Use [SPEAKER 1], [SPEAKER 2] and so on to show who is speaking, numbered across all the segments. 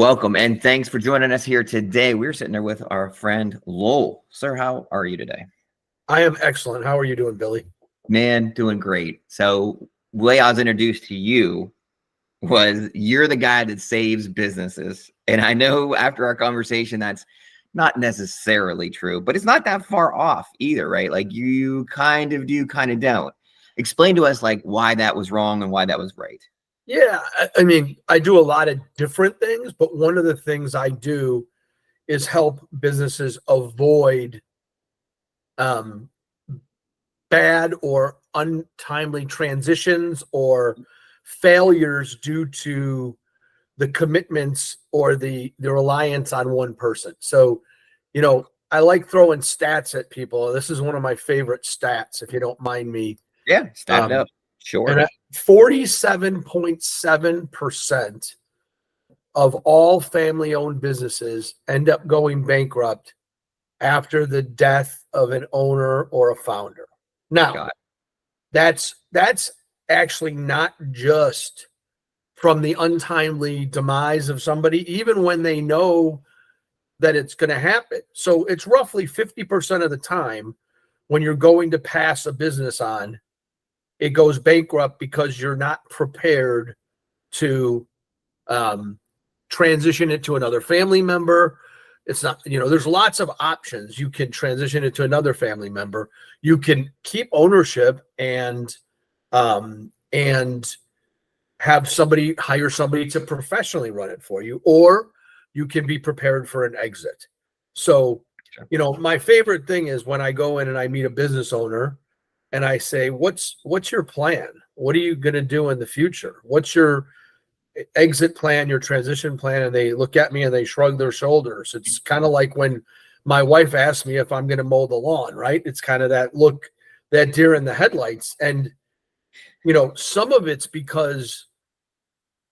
[SPEAKER 1] Welcome, and thanks for joining us here today. We're sitting there with our friend Lowell. Sir, how are you today?
[SPEAKER 2] I am excellent. How are you doing, Billy?
[SPEAKER 1] Man, doing great. So the way I was introduced to you was you're the guy that saves businesses. And I know after our conversation, that's not necessarily true, but it's not that far off either, right? Like you kind of do, kind of don't. Explain to us like why that was wrong and why that was right.
[SPEAKER 2] Yeah, I mean, I do a lot of different things, but one of the things I do is help businesses avoid bad or untimely transitions or failures due to the commitments or the reliance on one person. So, I like throwing stats at people. This is one of my favorite stats, if you don't mind me.
[SPEAKER 1] Yeah, stat it up. Sure.
[SPEAKER 2] And 47.7% of all family-owned businesses end up going bankrupt after the death of an owner or a founder. Now, that's actually not just from the untimely demise of somebody, even when they know that it's going to happen. So it's roughly 50% of the time when you're going to pass a business on, it goes bankrupt because you're not prepared to transition it to another family member. It's not, there's lots of options. You can transition it to another family member. You can keep ownership and hire somebody to professionally run it for you, or you can be prepared for an exit. So, my favorite thing is when I go in and I meet a business owner and I say, what's your plan? What are you going to do in the future? What's your exit plan, your transition plan? And they look at me and they shrug their shoulders. It's kind of like when my wife asked me if I'm going to mow the lawn, right? It's kind of that look, that deer in the headlights. And, some of it's because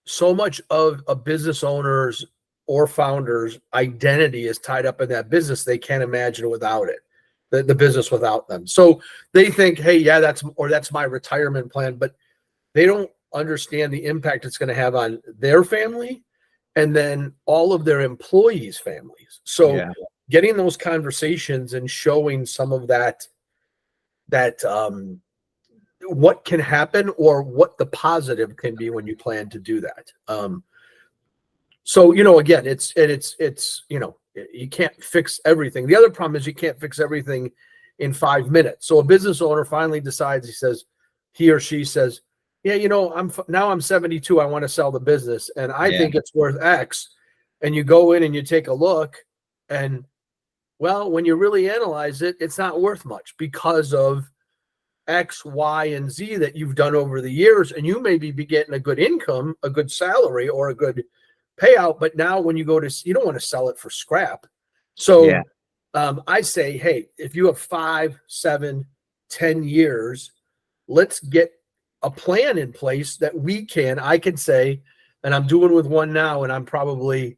[SPEAKER 2] so much of a business owner's or founder's identity is tied up in that business. They can't imagine without it. The business without them. So they think, hey, yeah, that's my retirement plan, but they don't understand the impact it's going to have on their family and then all of their employees' families. So getting those conversations and showing some of that what can happen or what the positive can be when you plan to do that. So, again, it's you can't fix everything. The other problem is you can't fix everything in 5 minutes. So a business owner finally decides, he or she says, yeah, I'm 72. I want to sell the business and I think it's worth X. And you go in and you take a look and, well, when you really analyze it, it's not worth much because of X, Y, and Z that you've done over the years. And you may be getting a good income, a good salary, or a good payout. But now when you you don't want to sell it for scrap. So I say, hey, if you have 5, 7, 10 years, let's get a plan in place that I can say, and I'm doing with one now, and I'm probably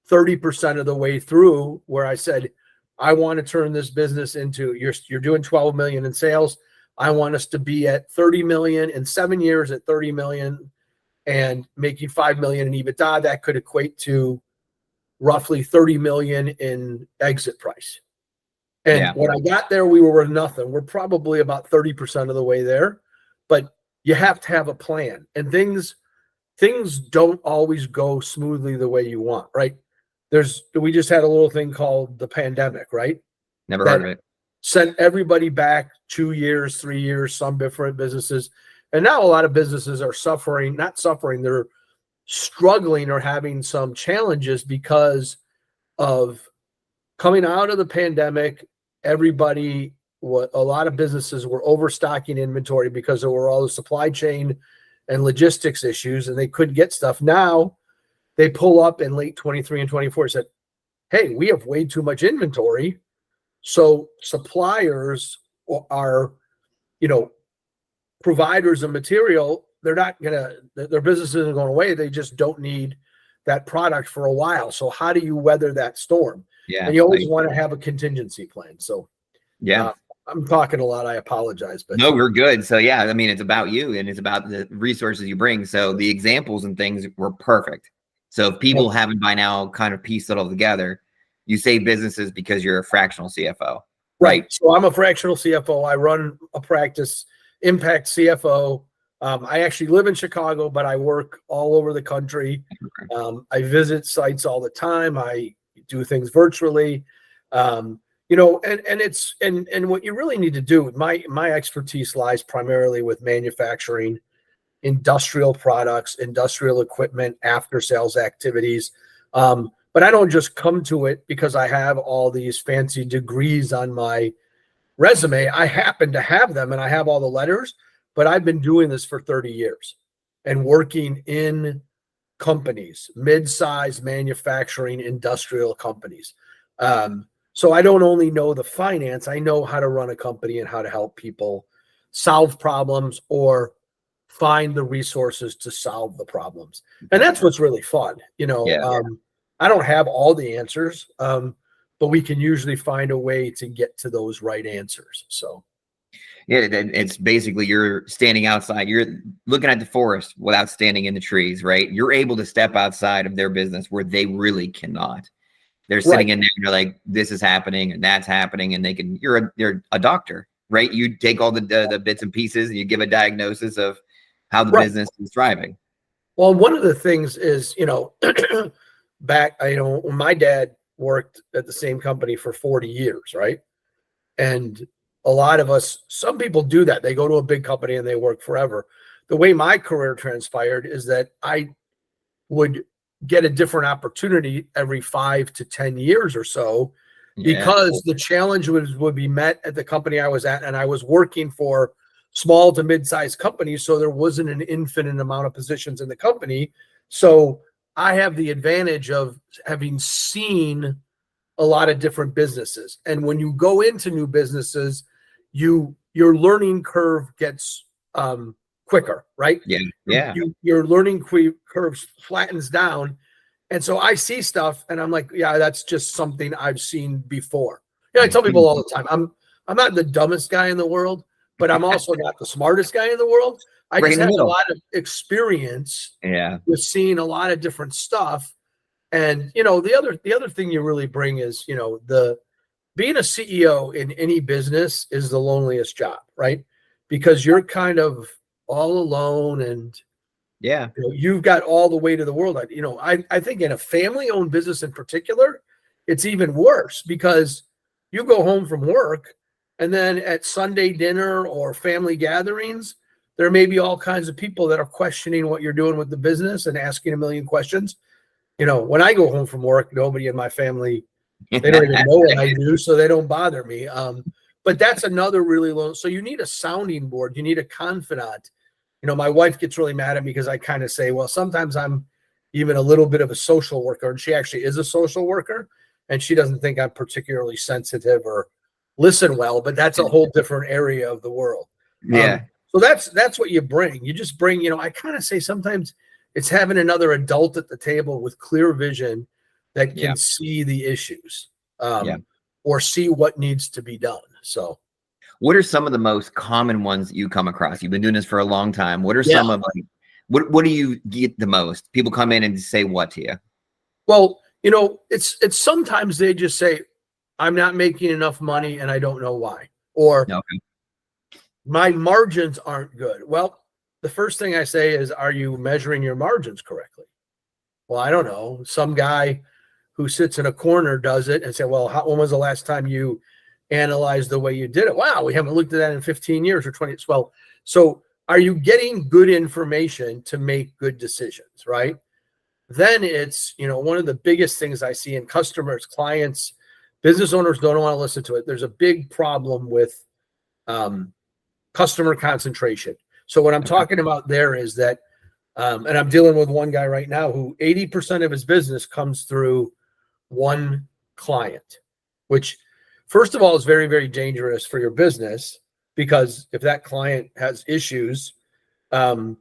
[SPEAKER 2] 30% of the way through where I said, I want to turn this business into, you're doing 12 million in sales. I want us to be at 30 million in 7 years at 30 million and making 5 million in EBITDA. That could equate to roughly 30 million in exit price. And when I got there, we were worth nothing. We're probably about 30% of the way there, but you have to have a plan, and things don't always go smoothly the way you want, right? We just had a little thing called the pandemic, right?
[SPEAKER 1] Never heard of it.
[SPEAKER 2] Sent everybody back 2 years, 3 years, some different businesses. And now a lot of businesses are they're struggling or having some challenges because of coming out of the pandemic. A lot of businesses were overstocking inventory because there were all the supply chain and logistics issues and they couldn't get stuff. Now they pull up in late 23 and 24 and said, hey, we have way too much inventory. So suppliers are, providers of material, their business isn't going away. They just don't need that product for a while. So how do you weather that storm? Yeah. And you always want to have a contingency plan. So I'm talking a lot. I apologize, but
[SPEAKER 1] no, we're good. So I mean, it's about you and it's about the resources you bring. So the examples and things were perfect. So if people haven't by now kind of pieced it all together, you save businesses because you're a fractional CFO, right?
[SPEAKER 2] So I'm a fractional CFO. I run a practice, Impact CFO. I actually live in Chicago, but I work all over the country. I visit sites all the time. I do things virtually. You know, and what you really need to do, my expertise lies primarily with manufacturing, industrial products, industrial equipment, after sales activities. But I don't just come to it because I have all these fancy degrees on my resume. I happen to have them and I have all the letters, but I've been doing this for 30 years and working in companies, mid-sized manufacturing industrial companies. So I don't only know the finance, I know how to run a company and how to help people solve problems or find the resources to solve the problems. And that's what's really fun. You know, I don't have all the answers, but we can usually find a way to get to those right answers. So
[SPEAKER 1] yeah, it's basically you're standing outside, you're looking at the forest without standing in the trees, right? You're able to step outside of their business where they really cannot. They're sitting in there and you're like, this is happening and that's happening, and you're a doctor, right? You take all the bits and pieces and you give a diagnosis of how the business is thriving.
[SPEAKER 2] Well, one of the things is, you know, when my dad worked at the same company for 40 years, right? And a lot of us, some people do that. They go to a big company and they work forever. The way my career transpired is that I would get a different opportunity every 5 to 10 years or so, because the challenge would be met at the company I was at, and I was working for small to mid-sized companies, so there wasn't an infinite amount of positions in the company. So I have the advantage of having seen a lot of different businesses. And when you go into new businesses, your learning curve gets quicker, right? Your learning curve flattens down. And so I see stuff and I'm like, yeah, that's just something I've seen before. Yeah, I tell people all the time, I'm not the dumbest guy in the world, but I'm also not the smartest guy in the world. I just have a lot of experience with seeing a lot of different stuff. And, you know, the other thing you really bring is, you know, being a CEO in any business is the loneliest job, right? Because you're kind of all alone, and you know, you've got all the weight of the world. You know, I think in a family-owned business in particular, it's even worse, because you go home from work and then at Sunday dinner or family gatherings, there may be all kinds of people that are questioning what you're doing with the business and asking a million questions. You know, when I go home from work, nobody in my family, they don't even know what I do, so they don't bother me. But that's another really low. So you need a sounding board. You need a confidant. You know, my wife gets really mad at me because I kind of say, well, sometimes I'm even a little bit of a social worker, and she actually is a social worker, and she doesn't think I'm particularly sensitive or listen well, but that's a whole different area of the world. So that's what you bring. You just bring, you know, I kind of say sometimes it's having another adult at the table with clear vision that can see the issues, or see what needs to be done. So
[SPEAKER 1] what are some of the most common ones that you come across? You've been doing this for a long time. What are some of like, what do you get the most? People come in and say what to you?
[SPEAKER 2] Well, you know, it's sometimes they just say, I'm not making enough money and I don't know why, or my margins aren't good. Well, the first thing I say is, are you measuring your margins correctly? Well, I don't know. Some guy who sits in a corner does it and say, well, when was the last time you analyzed the way you did it? Wow, we haven't looked at that in 15 years or 20 years. Well, so are you getting good information to make good decisions, right? Then it's, you know, one of the biggest things I see in customers, clients, business owners don't want to listen to it. There's a big problem with customer concentration. So what I'm talking about there is that, and I'm dealing with one guy right now who 80% of his business comes through one client, which first of all is very, very dangerous for your business, because if that client has issues, then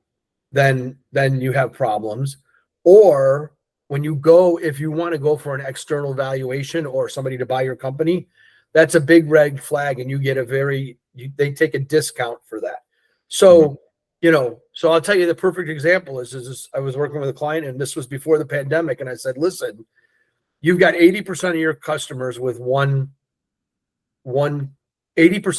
[SPEAKER 2] you have problems. Or when you go, if you want to go for an external valuation or somebody to buy your company, that's a big red flag, and you get they take a discount for that. So So I'll tell you the perfect example is I was working with a client, and this was before the pandemic, and I said, listen, you've got 80% of your customers with 80%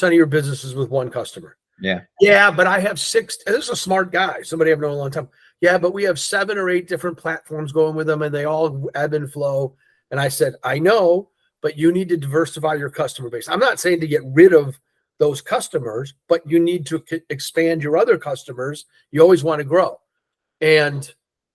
[SPEAKER 2] of your businesses with one customer.
[SPEAKER 1] Yeah.
[SPEAKER 2] Yeah, but I have 6. And this is a smart guy, somebody I've known a long time. Yeah, but we have 7 or 8 different platforms going with them, and they all ebb and flow. And I said, I know, but you need to diversify your customer base. I'm not saying to get rid of those customers, but you need to expand your other customers. You always want to grow. And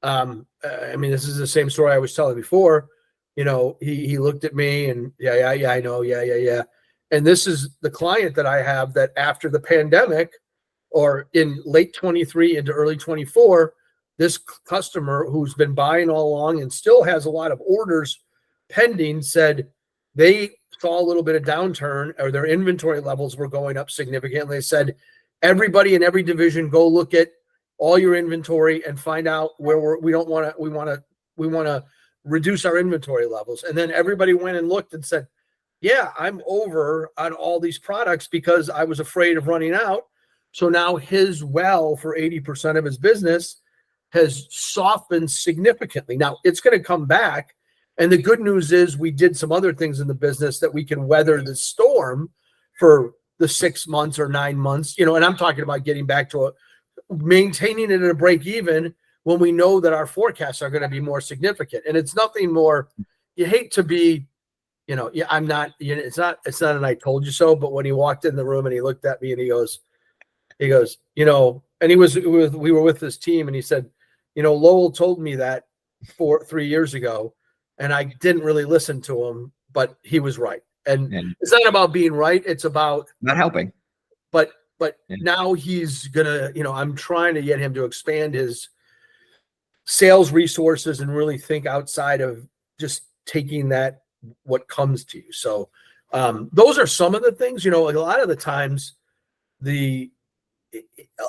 [SPEAKER 2] this is the same story I was telling before. He looked at me and yeah, I know. Yeah. And this is the client that I have that after the pandemic, or in late 23 into early 24, this customer who's been buying all along and still has a lot of orders pending said they saw a little bit of downturn, or their inventory levels were going up significantly. They said, everybody in every division, go look at all your inventory and find out where we want to reduce our inventory levels. And then everybody went and looked and said, yeah, I'm over on all these products because I was afraid of running out. So now his well for 80% of his business has softened significantly. Now it's going to come back. And the good news is we did some other things in the business that we can weather the storm for the 6 months or 9 months, and I'm talking about getting back to maintaining it at a break even when we know that our forecasts are going to be more significant. And it's nothing more, you hate to be, I'm not, it's not an I told you so, but when he walked in the room and he looked at me and he goes, and we were with this team and he said, Lowell told me that 3 years ago, and I didn't really listen to him, but he was right. And it's not about being right. It's about
[SPEAKER 1] not helping.
[SPEAKER 2] But now he's gonna, I'm trying to get him to expand his sales resources and really think outside of just taking that what comes to you. So those are some of the things. A lot of the times, a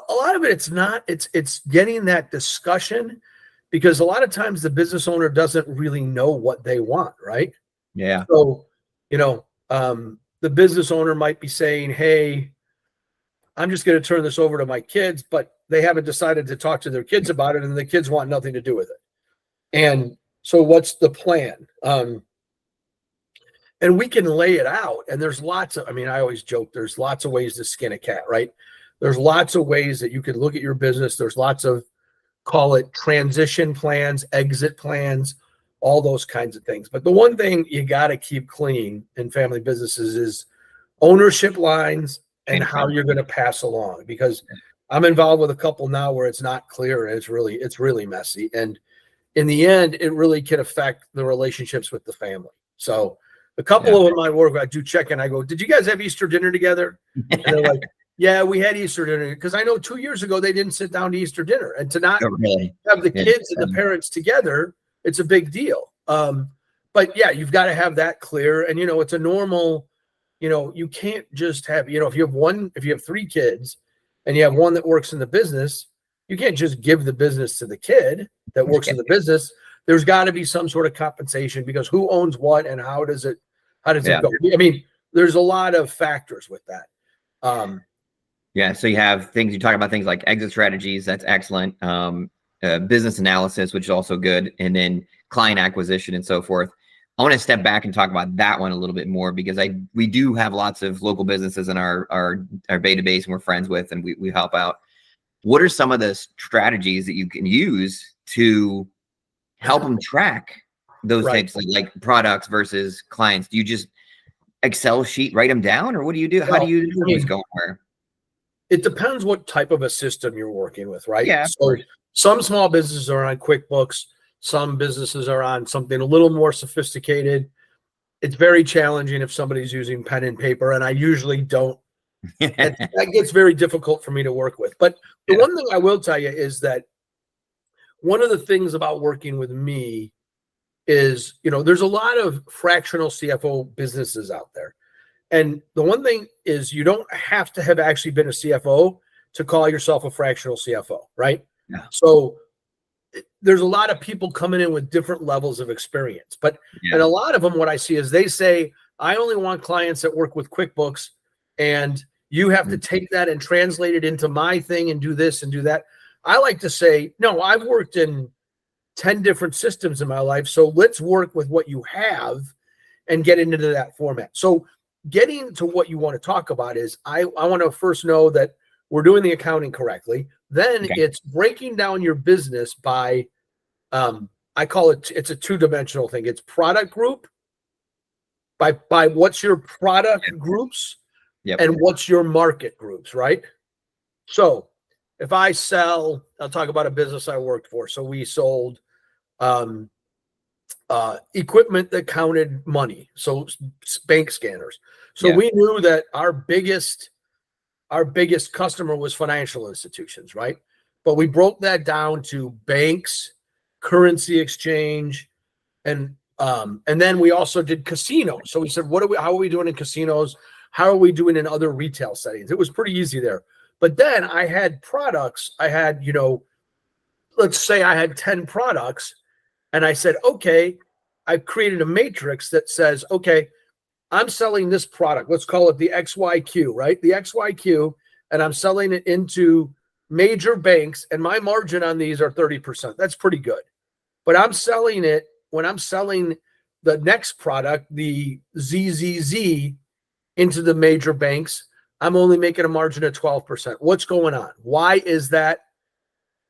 [SPEAKER 2] lot of it, it's getting that discussion, because a lot of times the business owner doesn't really know what they want, right?
[SPEAKER 1] Yeah.
[SPEAKER 2] So, the business owner might be saying, hey, I'm just going to turn this over to my kids, but they haven't decided to talk to their kids about it, and the kids want nothing to do with it. And so what's the plan? And we can lay it out. And there's lots of, I always joke, there's lots of ways to skin a cat, right? There's lots of ways that you can look at your business. There's lots of, call it transition plans, exit plans, all those kinds of things. But the one thing you got to keep clean in family businesses is ownership lines and how you're going to pass along, because I'm involved with a couple now where it's not clear and it's really messy. And in the end, it really can affect the relationships with the family. So a couple of them I work with, I do check in. I go, did you guys have Easter dinner together? And they're like, yeah, we had Easter dinner. Because I know 2 years ago, they didn't sit down to Easter dinner. And to not have the kids and the parents together, it's a big deal. But yeah, you've got to have that clear. And, it's a normal, you can't just have, if you have 3 kids and you have one that works in the business, you can't just give the business to the kid that works in the business. There's got to be some sort of compensation, because who owns what and how does it go? There's a lot of factors with that.
[SPEAKER 1] So you have things, you talk about things like exit strategies. That's excellent. Business analysis, which is also good. And then client acquisition and so forth. I want to step back and talk about that one a little bit more, because we do have lots of local businesses in our database and we're friends with, and we help out. What are some of the strategies that you can use to help them track those types of like products versus clients? Do you just Excel sheet, write them down, or what do you do? How do you know who's going where?
[SPEAKER 2] It depends what type of a system you're working with, right?
[SPEAKER 1] Yeah.
[SPEAKER 2] So some small businesses are on QuickBooks. Some businesses are on something a little more sophisticated. It's very challenging if somebody's using pen and paper, and I usually don't. That gets very difficult for me to work with. But the one thing I will tell you is that one of the things about working with me is, there's a lot of fractional CFO businesses out there. And the one thing is, you don't have to have actually been a CFO to call yourself a fractional CFO, right?
[SPEAKER 1] Yeah.
[SPEAKER 2] So there's a lot of people coming in with different levels of experience. But and a lot of them, what I see is they say, I only want clients that work with QuickBooks, and You have to take that and translate it into my thing and do this and do that. I like to say, no, I've worked in 10 different systems in my life. So let's work with what you have and get into that format. So getting to what you want to talk about is I want to first know that we're doing the accounting correctly. Then it's breaking down your business by, I call it, it's a two-dimensional thing. It's product group by what's your product groups and what's your market groups, right? So if I sell, I'll talk about a business I worked for. So we sold equipment that counted money. So bank scanners. So we knew that our biggest customer was financial institutions, right? But we broke that down to banks, currency exchange, and then we also did casinos. So we said, how are we doing in casinos? How are we doing in other retail settings? It was pretty easy there. But then I had products. I had, let's say I had 10 products, and I said, okay, I've created a matrix that says, okay, I'm selling this product. Let's call it the XYQ, right? The XYQ, and I'm selling it into major banks, and my margin on these are 30%. That's pretty good. But I'm selling it when I'm selling the next product, the ZZZ, into the major banks, I'm only making a margin of 12%. What's going on? Why is that?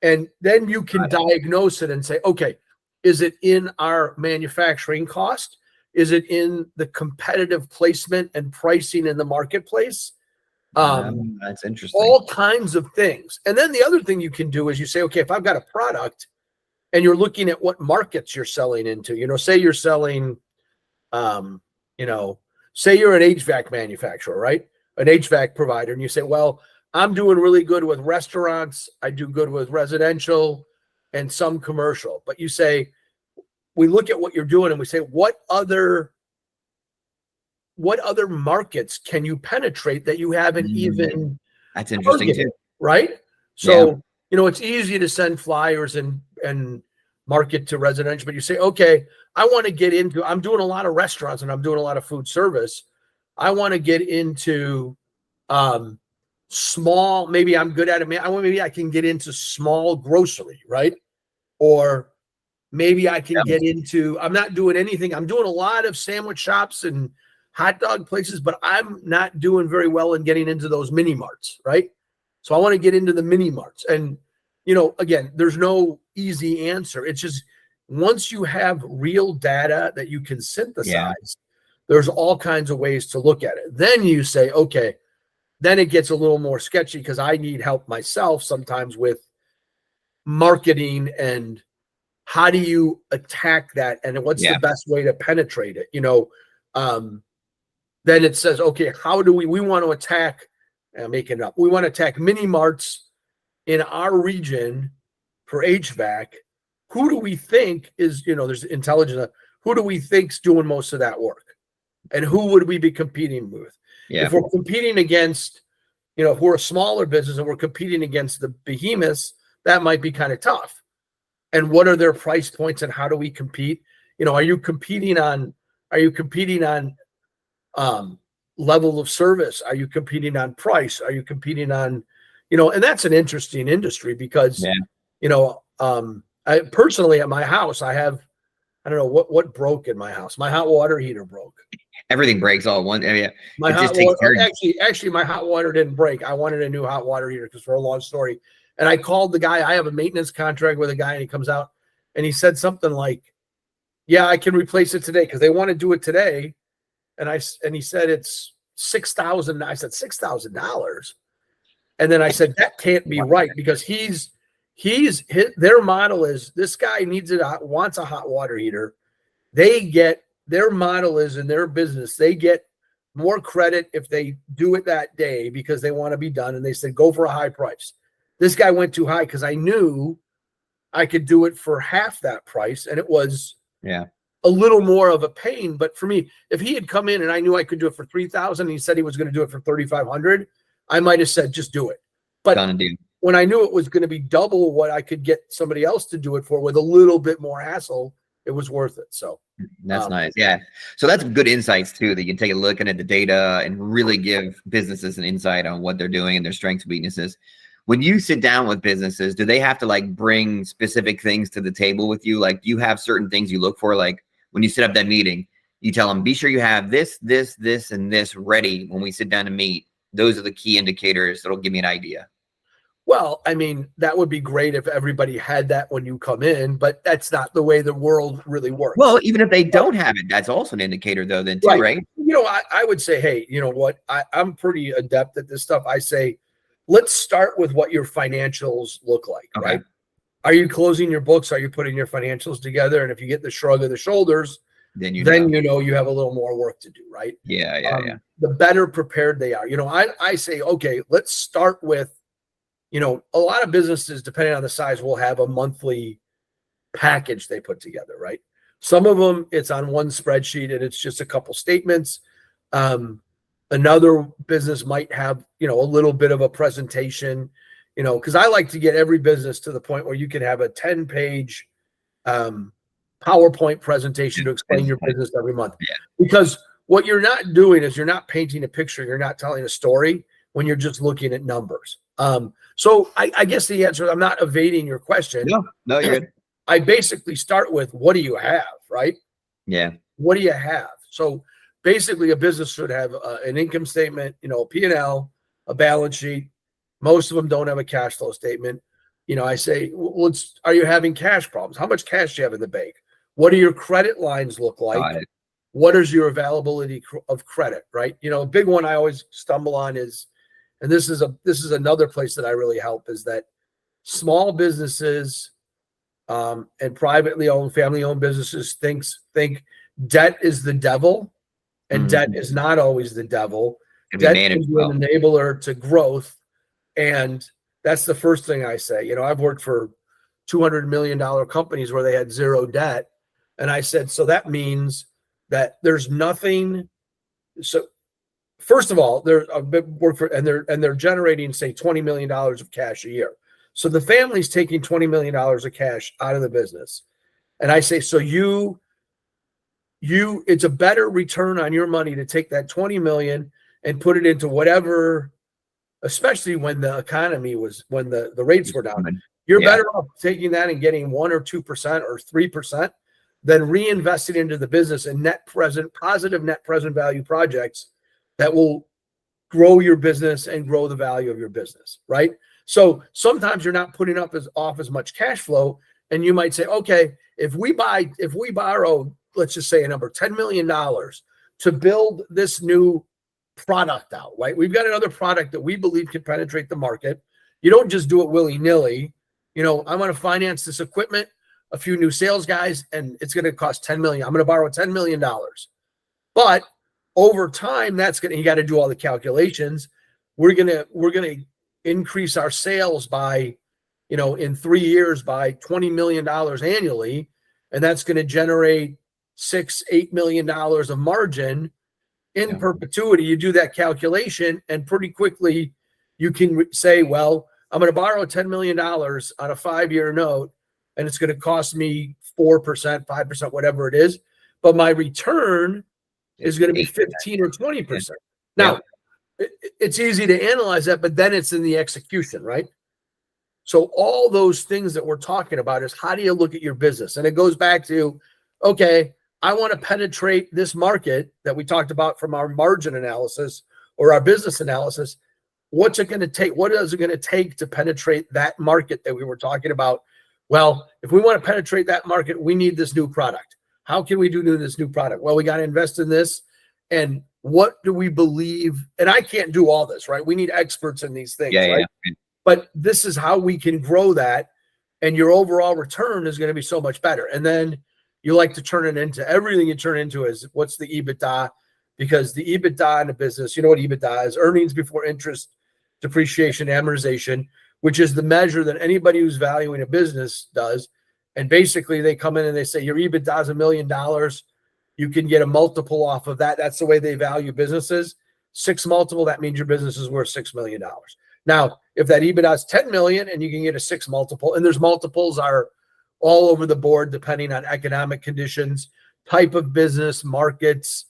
[SPEAKER 2] And then you can diagnose it and say, okay, is it in our manufacturing cost? Is it in the competitive placement and pricing in the marketplace?
[SPEAKER 1] That's interesting.
[SPEAKER 2] All kinds of things. And then the other thing you can do is you say, okay, if I've got a product and you're looking at what markets you're selling into, say you're selling, say you're an HVAC manufacturer, right? An HVAC provider. And you say, well, I'm doing really good with restaurants. I do good with residential and some commercial. But you say, we look at what you're doing and we say, what other markets can you penetrate that you haven't even
[SPEAKER 1] That's interesting
[SPEAKER 2] targeted,
[SPEAKER 1] too.
[SPEAKER 2] Right? So, it's easy to send flyers and market to residential, but you say, okay, I want to get into, I'm doing a lot of restaurants and I'm doing a lot of food service. I want to get into small, maybe I'm good at it. Maybe I can get into small grocery, right? Or maybe I can get into, I'm not doing anything. I'm doing a lot of sandwich shops and hot dog places, but I'm not doing very well in getting into those mini marts, right? So I want to get into the mini marts. And, again, there's no easy answer. It's just once you have real data that you can synthesize, there's all kinds of ways to look at it. Then you say, okay, then it gets a little more sketchy because I need help myself sometimes with marketing and how do you attack that? And what's the best way to penetrate it? Then it says, okay, how do we want to attack, I'm making it up. We want to attack mini marts in our region for HVAC. Who do we think is, there's intelligence. Who do we think's doing most of that work? And who would we be competing with? If we're competing against, if we're a smaller business and we're competing against the behemoths, that might be kind of tough. And what are their price points and how do we compete? Are you competing on level of service? Are you competing on price? Are you competing on, and that's an interesting industry because, I personally at my house, I don't know what broke in my house. My hot water heater broke.
[SPEAKER 1] Everything breaks all at once.
[SPEAKER 2] My hot water, actually, my hot water didn't break. I wanted a new hot water heater because for a long story. And I called the guy. I have a maintenance contract with a guy, and he comes out and he said something like, "Yeah, I can replace it today," because they want to do it today. And he said it's $6,000. I said $6,000, and then I said that can't be right because their model is this guy wants a hot water heater. Their model is in their business. They get more credit if they do it that day because they want to be done. And they said, go for a high price. This guy went too high because I knew I could do it for half that price. And it was a little more of a pain. But for me, if he had come in and I knew I could do it for $3,000 and he said he was going to do it for $3,500, I might have said, just do it. But when I knew it was going to be double what I could get somebody else to do it for with a little bit more hassle, it was worth it. So
[SPEAKER 1] that's nice. Yeah. So that's good insights too, that you can take a look at the data and really give businesses an insight on what they're doing and their strengths and weaknesses. When you sit down with businesses, do they have to like bring specific things to the table with you? Like, do you have certain things you look for? Like when you set up that meeting, you tell them, be sure you have this, and this ready when we sit down to meet. Those are the key indicators that'll give me an idea.
[SPEAKER 2] Well, I mean, that would be great if everybody had that when you come in, but that's not the way the world really works.
[SPEAKER 1] Well, even if they don't have it, that's also an indicator though, then too, right?
[SPEAKER 2] You know, I would say, hey, you know what? I'm pretty adept at this stuff. I say, let's start with what your financials look like,
[SPEAKER 1] Okay.
[SPEAKER 2] right? Are you closing your books? Are you putting your financials together? And if you get the shrug of the shoulders, then you know you have a little more work to do, right?
[SPEAKER 1] Yeah.
[SPEAKER 2] The better prepared they are. You know, I say, okay, let's start with, you know, a lot of businesses, depending on the size, will have a monthly package they put together, right? Some of them, it's on one spreadsheet and it's just a couple statements. Another business might have, you know, a little bit of a presentation, you know, because I like to get every business to the point where you can have a 10-page PowerPoint presentation to explain your business every month.
[SPEAKER 1] Yeah.
[SPEAKER 2] Because what you're not doing is you're not painting a picture, you're not telling a story when you're just looking at numbers. So I guess the answer, I'm not evading your question.
[SPEAKER 1] No, you're good.
[SPEAKER 2] I basically start with, what do you have, right?
[SPEAKER 1] Yeah.
[SPEAKER 2] What do you have? So basically a business should have an income statement, you know, a P&L, a balance sheet. Most of them don't have a cash flow statement. You know, I say, well, are you having cash problems? How much cash do you have in the bank? What do your credit lines look like? What is your availability of credit, right? You know, a big one I always stumble on is, and this is another place that I really help, is that small businesses and privately owned, family owned businesses think debt is the devil, and debt is not always the devil. Debt is an enabler to growth, and that's the first thing I say. You know, I've worked for $200 million companies where they had zero debt, and I said, so that means that there's nothing. So first of all, they're generating, say, $20 million of cash a year. So the family's taking $20 million of cash out of the business. And I say, so it's a better return on your money to take that 20 million and put it into whatever, especially when the economy when the rates were down. You're better off taking that and getting 1 or 2% or 3% than reinvesting into the business and positive net present value projects that will grow your business and grow the value of your business, right? So sometimes you're not putting off as much cash flow, and you might say, okay, if we borrow, let's just say a number, $10 million to build this new product out, right? We've got another product that we believe can penetrate the market. You don't just do it willy-nilly. You know, I want to finance this equipment, a few new sales guys, and it's going to cost $10 million. I'm going to borrow $10 million. But over time, you got to do all the calculations. We're going to increase our sales by, you know, in 3 years by $20 million annually. And that's going to generate $6-8 million of margin in perpetuity. You do that calculation, and pretty quickly you can say, well, I'm going to borrow $10 million on a 5-year note, and it's going to cost me 4%, 5%, whatever it is. But my return is going to be 15 or 20%. Now, it's easy to analyze that, but then it's in the execution, right? So all those things that we're talking about is, how do you look at your business? And it goes back to, okay, I want to penetrate this market that we talked about from our margin analysis or our business analysis. What's it going to take? What is it going to take to penetrate that market that we were talking about? Well, if we want to penetrate that market, we need this new product. How can we do this new product? Well, we got to invest in this. And what do we believe? And I can't do all this, right? We need experts in these things, right? Yeah. But this is how we can grow that. And your overall return is going to be so much better. And then you like to turn it into, everything you turn into is, what's the EBITDA? Because the EBITDA in a business, you know what EBITDA is? Earnings before interest, depreciation, amortization, which is the measure that anybody who's valuing a business does. And basically they come in and they say, your EBITDA is $1 million. You can get a multiple off of that. That's the way they value businesses. 6 multiple, that means your business is worth $6 million. Now, if that EBITDA is 10 million and you can get a 6 multiple, and there's multiples are all over the board, depending on economic conditions, type of business, markets,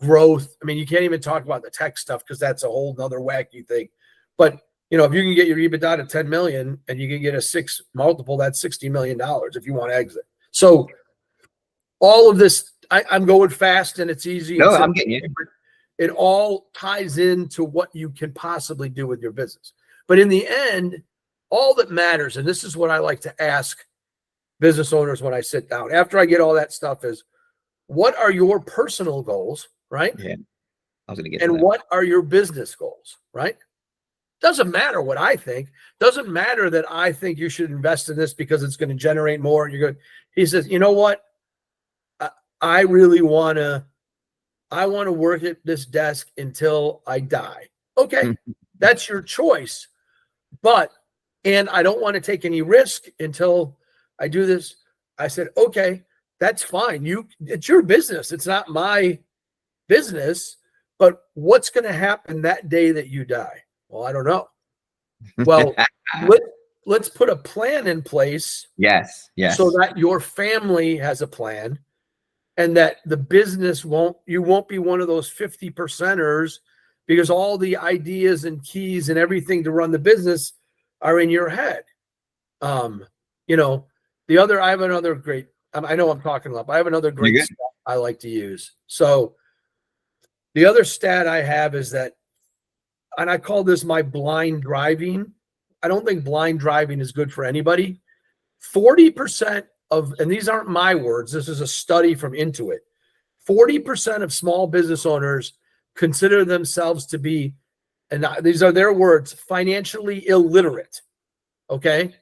[SPEAKER 2] growth. I mean, you can't even talk about the tech stuff because that's a whole nother wacky thing. But you know, if you can get your EBITDA to 10 million and you can get a 6 multiple, that's $60 million if you want to exit. So all of this, I'm going fast and it's easy.
[SPEAKER 1] No, I'm getting you.
[SPEAKER 2] It all ties into what you can possibly do with your business. But in the end, all that matters, and this is what I like to ask business owners when I sit down, after I get all that stuff, is what are your personal goals, right?
[SPEAKER 1] Yeah, I was going to get
[SPEAKER 2] and
[SPEAKER 1] to that.
[SPEAKER 2] What are your business goals, right? Doesn't matter what I think. Doesn't matter that I think you should invest in this because it's going to generate more. You're good. He says, you know what? I really want to work at this desk until I die. Okay. That's your choice. And I don't want to take any risk until I do this. I said, okay, that's fine. It's your business. It's not my business, but what's going to happen that day that you die? Well, I don't know. Well, let's put a plan in place.
[SPEAKER 1] Yes.
[SPEAKER 2] So that your family has a plan and that the business you won't be one of those 50%ers because all the ideas and keys and everything to run the business are in your head. You know, I have another great, I know I'm talking a lot, but I have another great stat I like to use. So the other stat I have is that, and I call this my blind driving. I don't think blind driving is good for anybody. 40% of, and these aren't my words, this is a study from Intuit. 40% of small business owners consider themselves to be, and these are their words, financially illiterate. Okay.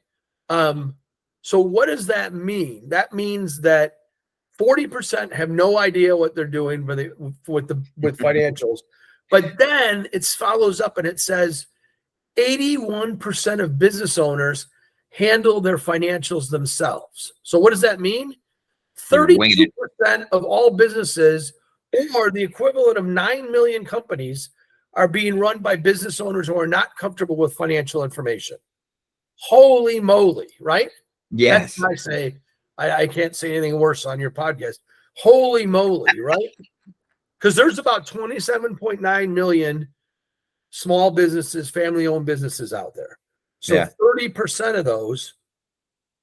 [SPEAKER 2] So what does that mean? That means that 40% have no idea what they're doing with financials. But then it follows up and it says 81% of business owners handle their financials themselves. So what does that mean? 32% of all businesses, or the equivalent of 9 million companies, are being run by business owners who are not comfortable with financial information. Holy moly, right?
[SPEAKER 1] Yes.
[SPEAKER 2] That's what I say. I can't say anything worse on your podcast. Holy moly, right? Because there's about 27.9 million small businesses, family-owned businesses out there. So 30% of those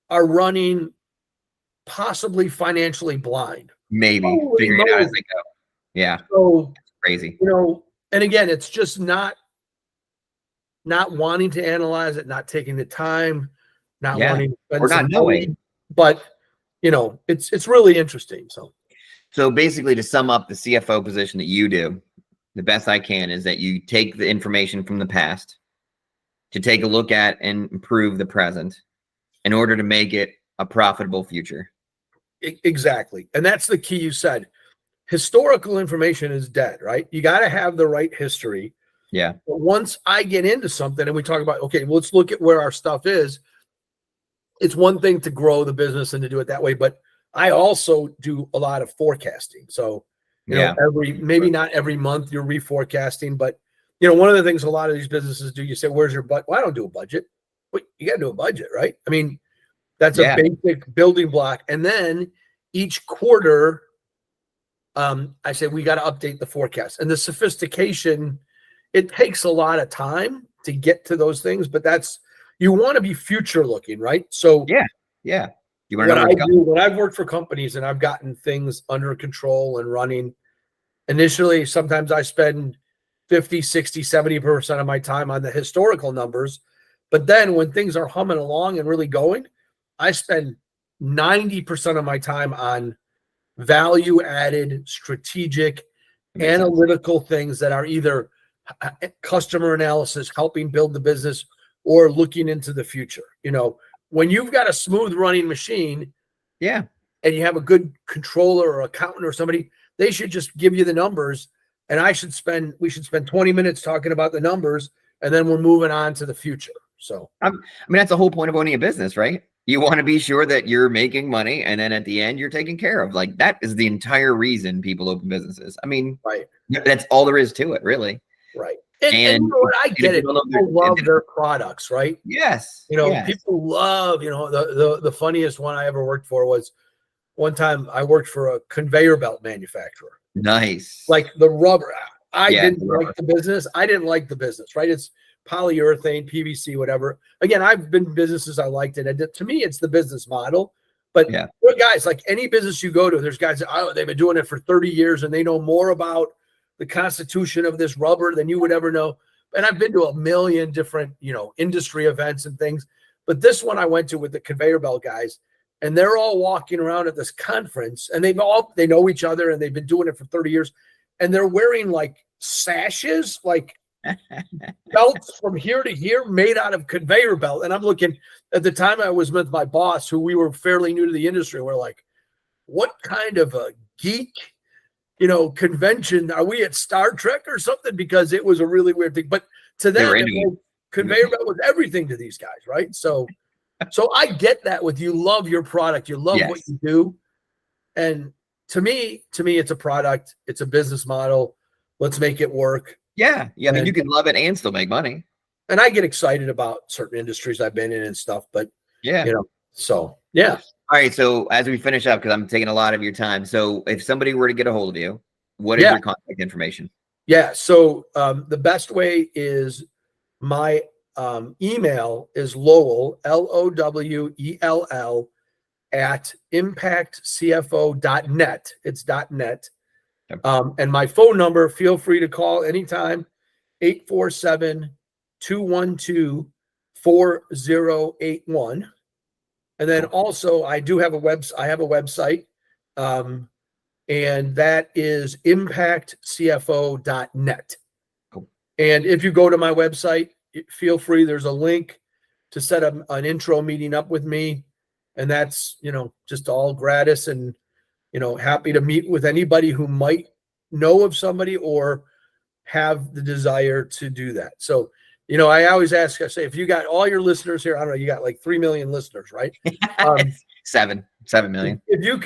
[SPEAKER 2] are running possibly financially blind.
[SPEAKER 1] Maybe figuring it out as they go. Yeah.
[SPEAKER 2] So
[SPEAKER 1] it's crazy.
[SPEAKER 2] You know, and again, it's just not wanting to analyze it, not taking the time, not wanting to spend
[SPEAKER 1] or not knowing.
[SPEAKER 2] But you know, it's really interesting.
[SPEAKER 1] So basically, to sum up the CFO position that you do, the best I can is that you take the information from the past to take a look at and improve the present in order to make it a profitable future.
[SPEAKER 2] Exactly. And that's the key you said. Historical information is dead, right? You got to have the right history.
[SPEAKER 1] Yeah.
[SPEAKER 2] But once I get into something and we talk about, okay, well, let's look at where our stuff is. It's one thing to grow the business and to do it that way, but I also do a lot of forecasting. So, you know, maybe not every month you're reforecasting, but you know, one of the things a lot of these businesses do, you say, where's your budget? Well, I don't do a budget, but you got to do a budget, right? I mean, that's a basic building block. And then each quarter, I say, we got to update the forecast. And the sophistication, it takes a lot of time to get to those things, but you want to be future looking, right? So
[SPEAKER 1] yeah. You want to know
[SPEAKER 2] when I've worked for companies and I've gotten things under control and running, initially, sometimes I spend 50, 60, 70% of my time on the historical numbers. But then when things are humming along and really going, I spend 90% of my time on value added, strategic, analytical things that are either customer analysis, helping build the business, or looking into the future. You know, when you've got a smooth running machine, and you have a good controller or accountant or somebody, they should just give you the numbers, and we should spend 20 minutes talking about the numbers, and then we're moving on to the future. So
[SPEAKER 1] I mean, that's the whole point of owning a business, right? You want to be sure that you're making money, and then at the end you're taken care of. Like, that is the entire reason people open businesses. I mean, that's all there is to it, really.
[SPEAKER 2] Right. And
[SPEAKER 1] And
[SPEAKER 2] you know what? I get it.
[SPEAKER 1] people
[SPEAKER 2] People love their products, right?
[SPEAKER 1] yes,
[SPEAKER 2] You know,
[SPEAKER 1] yes,
[SPEAKER 2] people love, you know, the funniest one I ever worked for was one time I worked for a conveyor belt manufacturer.
[SPEAKER 1] nice.
[SPEAKER 2] Like the rubber. I
[SPEAKER 1] Yeah,
[SPEAKER 2] didn't
[SPEAKER 1] the rubber.
[SPEAKER 2] like the business. I didn't like the business, right? It's polyurethane, PVC, whatever. Again, I've been in businesses I liked it. To me, it's the business model. But
[SPEAKER 1] Yeah.
[SPEAKER 2] guys, like any business you go to, there's guys that they've been doing it for 30 years and they know more about the constitution of this rubber than you would ever know. And I've been to a million different, you know, industry events and things. But this one I went to with the conveyor belt guys, and they're all walking around at this conference, and they know each other, and they've been doing it for 30 years, and they're wearing like sashes, like belts from here to here made out of conveyor belt. And I'm looking at the time I was with my boss, who we were fairly new to the industry. We're like, what kind of a geek, you know, convention are we at, Star Trek or something? Because it was a really weird thing. But to them, conveyor belt was everything to these guys, right? So I get that with you love your product, you love what you do. And to me, it's a product, it's a business model. Let's make it work.
[SPEAKER 1] Yeah. I mean, you can love it and still make money.
[SPEAKER 2] And I get excited about certain industries I've been in and stuff, but
[SPEAKER 1] yeah,
[SPEAKER 2] you know, so yeah.
[SPEAKER 1] All right. So as we finish up, because I'm taking a lot of your time. So if somebody were to get a hold of you, what is your contact information?
[SPEAKER 2] Yeah. So the best way is my email is Lowell, LOWELL at ImpactCFO.net. It's .net.
[SPEAKER 1] Yep.
[SPEAKER 2] And my phone number, feel free to call anytime, 847-212-4081. And then also I have a website, and that is ImpactCFO.net.
[SPEAKER 1] Cool.
[SPEAKER 2] And if you go to my website, feel free, there's a link to set up an intro meeting up with me. And that's, you know, just all gratis, and, you know, happy to meet with anybody who might know of somebody or have the desire to do that. So, you know, I always ask, I say, if you got all your listeners here, I don't know, you got like 3 million listeners, right?
[SPEAKER 1] 7 million.
[SPEAKER 2] If you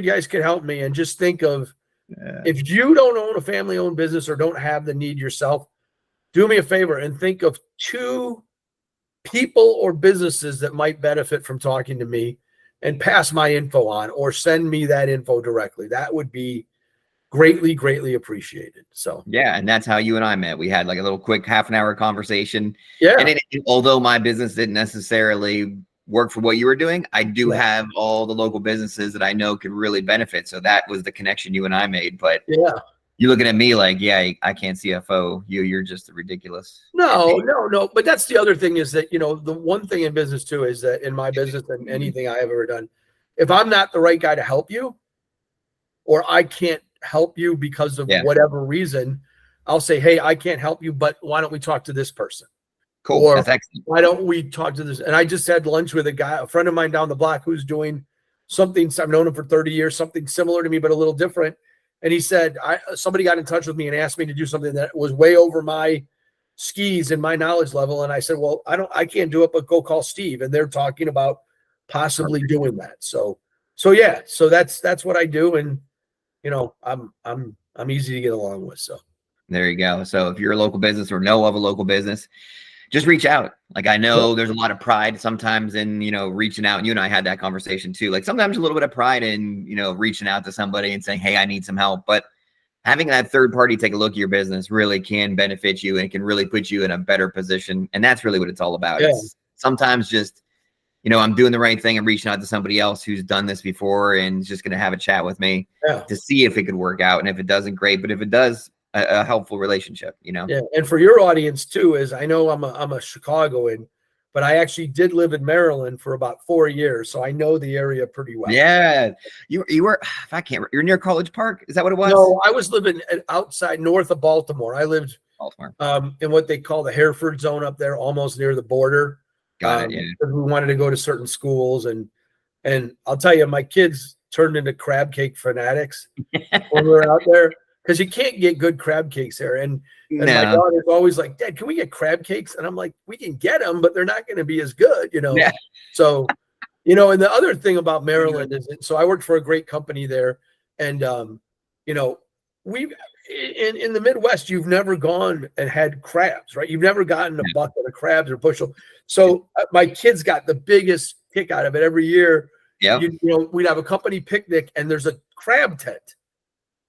[SPEAKER 2] guys could help me and just think of, if you don't own a family-owned business or don't have the need yourself, do me a favor and think of 2 people or businesses that might benefit from talking to me, and pass my info on or send me that info directly. That would be greatly, greatly appreciated. So
[SPEAKER 1] yeah, and that's how you and I met. We had like a little quick half-an-hour conversation.
[SPEAKER 2] Yeah.
[SPEAKER 1] And although my business didn't necessarily work for what you were doing, I do have all the local businesses that I know could really benefit. So that was the connection you and I made. But
[SPEAKER 2] yeah,
[SPEAKER 1] you looking at me like, yeah, I can't CFO. You're just ridiculous.
[SPEAKER 2] No. But that's the other thing, is that, you know, the one thing in business too is that in my business and anything I have ever done, if I'm not the right guy to help you, or I can't help you because of whatever reason, I'll say, hey, I can't help you, but why don't we talk to this person?
[SPEAKER 1] Cool.
[SPEAKER 2] Or
[SPEAKER 1] that's excellent.
[SPEAKER 2] Why don't we talk to this? And I just had lunch with a friend of mine down the block, who's doing something. I've known him for 30 years, something similar to me, but a little different. And he said, somebody got in touch with me and asked me to do something that was way over my skis and my knowledge level. And I said, well, I can't do it, but go call Steve. And they're talking about possibly doing that. So yeah, so that's what I do. And, you know, I'm easy to get along with. So
[SPEAKER 1] there you go. So if you're a local business or know of a local business, just reach out. Like, I know there's a lot of pride sometimes in, you know, reaching out. And you and I had that conversation too. Like sometimes a little bit of pride in, you know, reaching out to somebody and saying, hey, I need some help. But having that third party take a look at your business really can benefit you, and it can really put you in a better position. And that's really what it's all about. Yeah. It's sometimes just, you know, I'm doing the right thing and reaching out to somebody else who's done this before and is just going to have a chat with me to see if it could work out. And if it doesn't, great. But if it does, a helpful relationship, you know? Yeah.
[SPEAKER 2] And for your audience too, is I know I'm a Chicagoan, but I actually did live in Maryland for about 4 years. So I know the area pretty well.
[SPEAKER 1] Yeah. You were, if I can't, you're near College Park. Is that what it was?
[SPEAKER 2] No, I was living outside north of Baltimore. I lived in what they call the Hereford zone up there, almost near the border.
[SPEAKER 1] Got it. Yeah.
[SPEAKER 2] Because we wanted to go to certain schools, and I'll tell you, my kids turned into crab cake fanatics when we were out there, because you can't get good crab cakes there. And my daughter's always like, Dad, can we get crab cakes? And I'm like, we can get them, but they're not going to be as good, you know? Yeah. So, you know, and the other thing about Maryland is, so I worked for a great company there, and, you know, we in the Midwest, you've never gone and had crabs, right? You've never gotten a bucket of crabs or bushel. So my kids got the biggest kick out of it every year.
[SPEAKER 1] Yeah.
[SPEAKER 2] You know, we'd have a company picnic and there's a crab tent.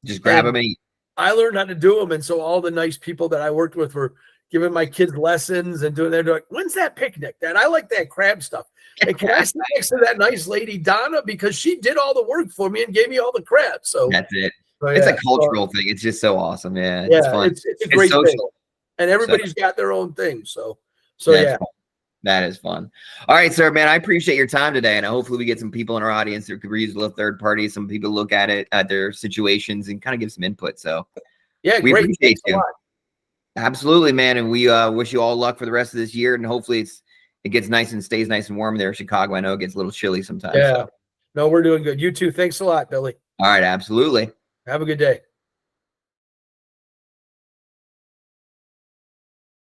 [SPEAKER 1] Just grab them and eat.
[SPEAKER 2] I learned how to do them. And so all the nice people that I worked with were giving my kids lessons and doing that. They're like, when's that picnic? Dad, I like that crab stuff. And can I sit next to that nice lady, Donna? Because she did all the work for me and gave me all the crabs. So
[SPEAKER 1] that's it.
[SPEAKER 2] So,
[SPEAKER 1] it's a cultural thing. It's just so awesome. Yeah.
[SPEAKER 2] Yeah.
[SPEAKER 1] It's fun.
[SPEAKER 2] It's a great
[SPEAKER 1] social.
[SPEAKER 2] thing. And everybody's got their own thing. So
[SPEAKER 1] yeah. Fun. That is fun. All right, sir, man. I appreciate your time today. And hopefully we get some people in our audience that could use a little third party. Some people look at it, at their situations and kind of give some input. So
[SPEAKER 2] yeah,
[SPEAKER 1] we
[SPEAKER 2] great.
[SPEAKER 1] appreciate you. Absolutely, man. And we wish you all luck for the rest of this year. And hopefully it gets nice and stays nice and warm there in Chicago. I know it gets a little chilly sometimes.
[SPEAKER 2] Yeah.
[SPEAKER 1] So.
[SPEAKER 2] No, we're doing good. You too. Thanks a lot, Billy.
[SPEAKER 1] All right. Absolutely.
[SPEAKER 2] Have a good day.